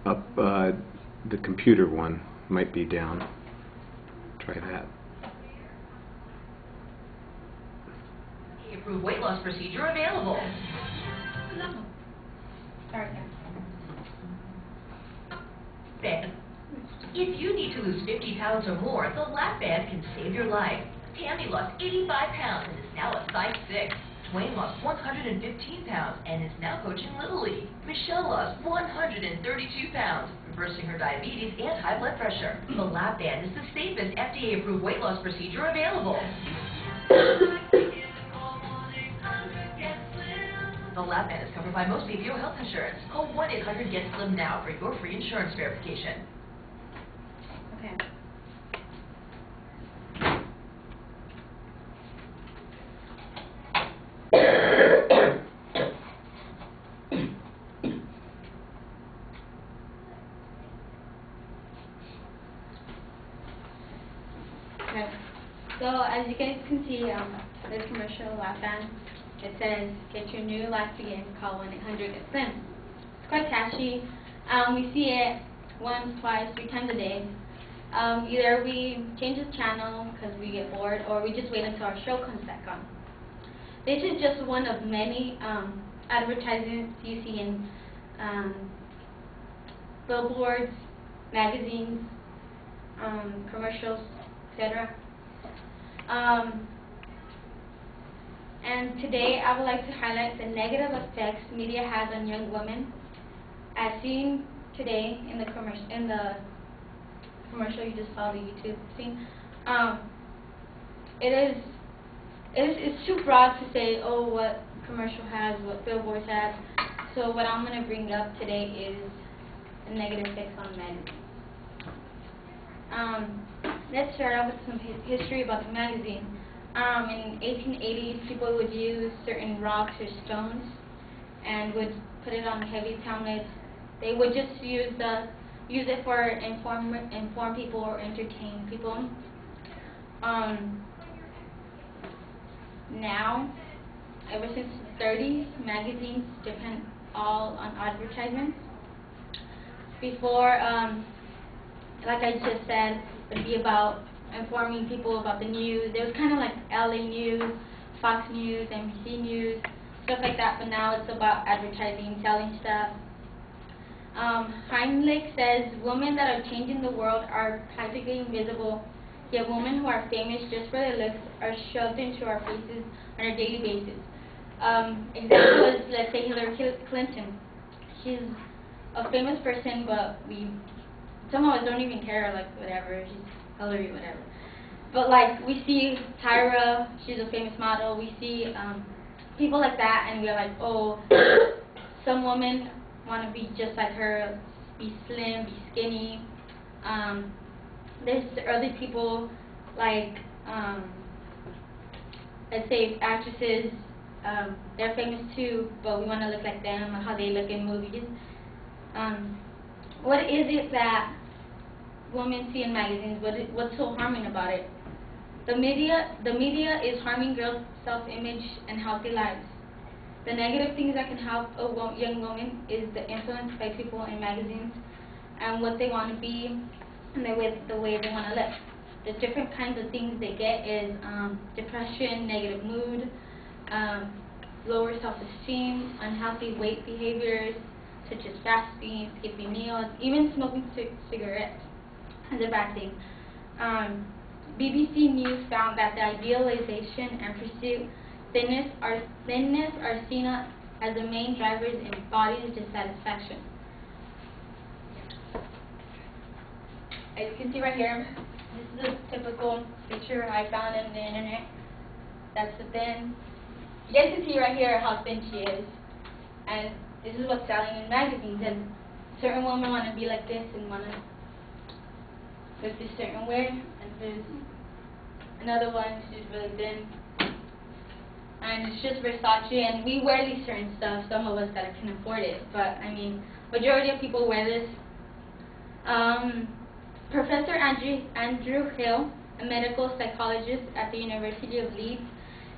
up, the computer one might be down. Try that. Approved weight loss procedure available. Band. If you need to lose 50 pounds or more, the lap band can save your life. Tammy lost 85 pounds and is now a size 6. Dwayne lost 115 pounds and is now coaching Little League. Michelle lost 132 pounds, reversing her diabetes and high blood pressure. The lap band is the safest FDA-approved weight loss procedure available. The lap band is covered by most PPO health insurance. Call 1-800-GET-SLIM now for your free insurance verification. Okay. Okay. So as you guys can see, this commercial lap band, it says, "Get your new life begin, call 1-800-GET-SLIM." It's quite catchy. We see it once, twice, 3 times a day. Either we change the channel because we get bored, or we just wait until our show comes back on. This is just one of many advertisements you see in billboards, magazines, commercials, etc. And today I would like to highlight the negative effects media has on young women, as seen today in the commercial you just saw, the YouTube scene. It's too broad to say, oh, what commercial has, what billboards have. So what I'm going to bring up today is the negative effects on magazines. Let's start out with some history about the magazine. In 1880s, people would use certain rocks or stones and would put it on heavy tablets. They would just use it for inform people or entertain people. Now, ever since the 30s, magazines depend all on advertisements. Before, like I just said, it would be about informing people about the news. It was kind of like LA News, Fox News, NBC News, stuff like that, but now it's about advertising, selling stuff. Heimlich says, women that are changing the world are practically invisible, yet women who are famous just for their looks are shoved into our faces on a daily basis. Example is, let's say, Hillary Clinton. She's a famous person, but some of us don't even care, like, whatever, she's Hillary, whatever. But, like, we see Tyra, she's a famous model, we see people like that, and we're like, oh, some women want to be just like her, be slim, be skinny. There's other people, like, let's say actresses, they're famous too, but we want to look like them, how they look in movies. What is it that women see in magazines? What's so harming about it? The media is harming girls' self-image and healthy lives. The negative things that can help a young woman is the influence by people in magazines and what they want to be and the way they want to live. The different kinds of things they get is depression, negative mood, lower self-esteem, unhealthy weight behaviors such as fasting, skipping meals, even smoking cigarettes is a bad thing. BBC News found that the idealization and pursuit thinness are seen as the main drivers in body dissatisfaction. As you can see right here, this is a typical picture I found on the internet. That's the thin. You guys can see right here how thin she is. And this is what's selling in magazines. And certain women want to be like this and want to look this certain way. And there's another one, she's really thin. And it's just Versace, and we wear these certain stuff, some of us that can afford it, but I mean, majority of people wear this. Professor Andrew Hill, a medical psychologist at the University of Leeds,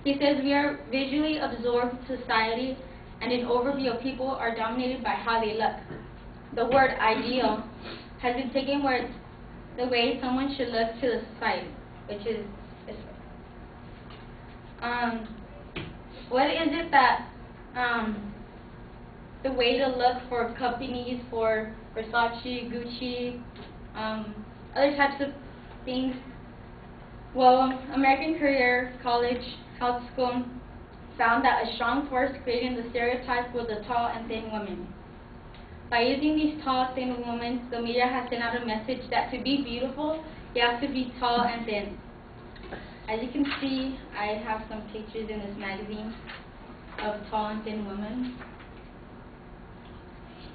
he says we are visually absorbed society, and an overview of people are dominated by how they look. the word ideal has been taken where the way someone should look to the society, which is this way. What is it that the way to look for companies, for Versace, Gucci, other types of things? Well, American Career College Health School found that a strong force creating the stereotype was the tall and thin woman. By using these tall, thin women, the media has sent out a message that to be beautiful, you have to be tall and thin. As you can see, I have some pictures in this magazine of tall and thin women.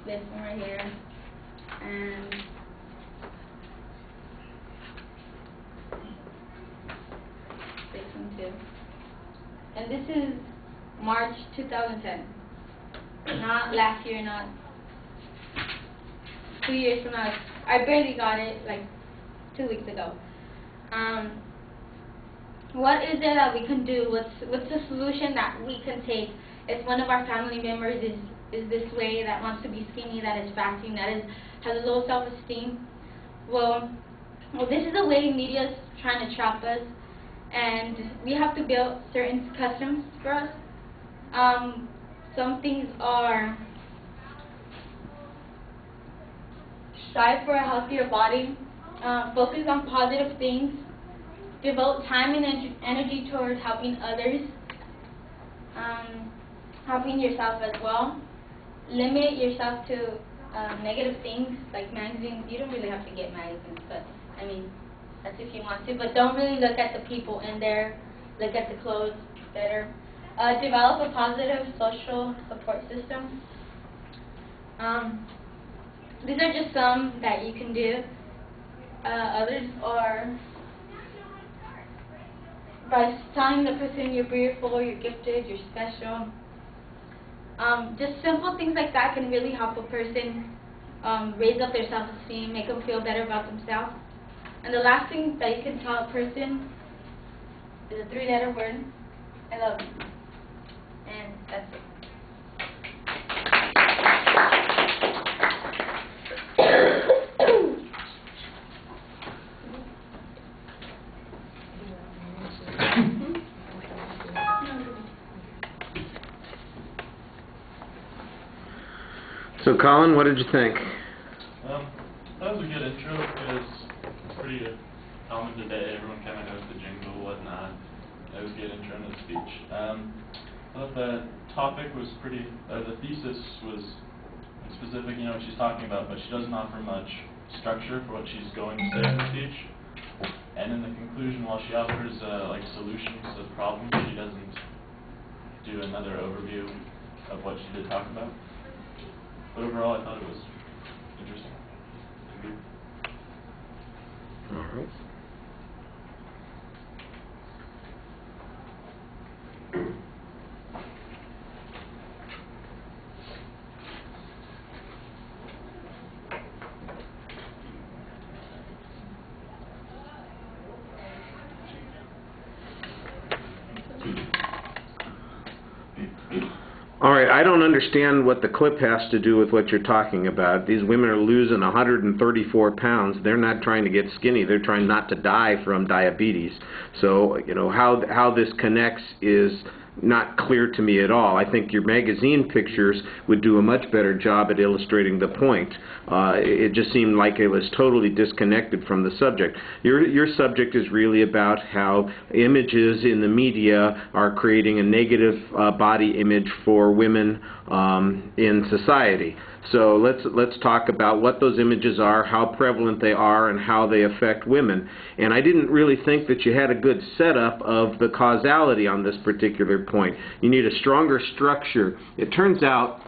This one right here, and this one too. And this is March 2010. Not last year, not 2 years from now. I barely got it, like 2 weeks ago. What is it that we can do? What's the solution that we can take if one of our family members is this way, that wants to be skinny, that is fasting, has a low self-esteem? Well, this is the way media is trying to trap us, and we have to build certain customs for us. Some things are strive for a healthier body, focus on positive things, devote time and energy towards helping others, helping yourself as well. Limit yourself to negative things like magazines. You don't really have to get magazines, but I mean, that's if you want to. But don't really look at the people in there. Look at the clothes better. Develop a positive social support system. These are just some that you can do. Others are by telling the person you're beautiful, you're gifted, you're special. Just simple things like that can really help a person raise up their self-esteem, make them feel better about themselves. And the last thing that you can tell a person is a 3-letter word: I love you. And that's it. So, Colin, what did you think? That was a good intro because it's pretty common today. Everyone kind of knows the jingle, whatnot. It was a good intro to the speech. I thought the topic was pretty, the thesis was specific, you know, what she's talking about, but she doesn't offer much structure for what she's going to say in the speech. And in the conclusion, while she offers like solutions to problems, she doesn't do another overview of what she did talk about. But overall, I thought it was interesting. All right. All right, I don't understand what the clip has to do with what you're talking about. These women are losing 134 pounds. They're not trying to get skinny. They're trying not to die from diabetes. So, you know, how this connects is not clear to me at all. I think your magazine pictures would do a much better job at illustrating the point. It just seemed like it was totally disconnected from the subject. Your subject is really about how images in the media are creating a negative body image for women in society. So let's talk about what those images are, how prevalent they are, and how they affect women. And I didn't really think that you had a good setup of the causality on this particular point. You need a stronger structure. It turns out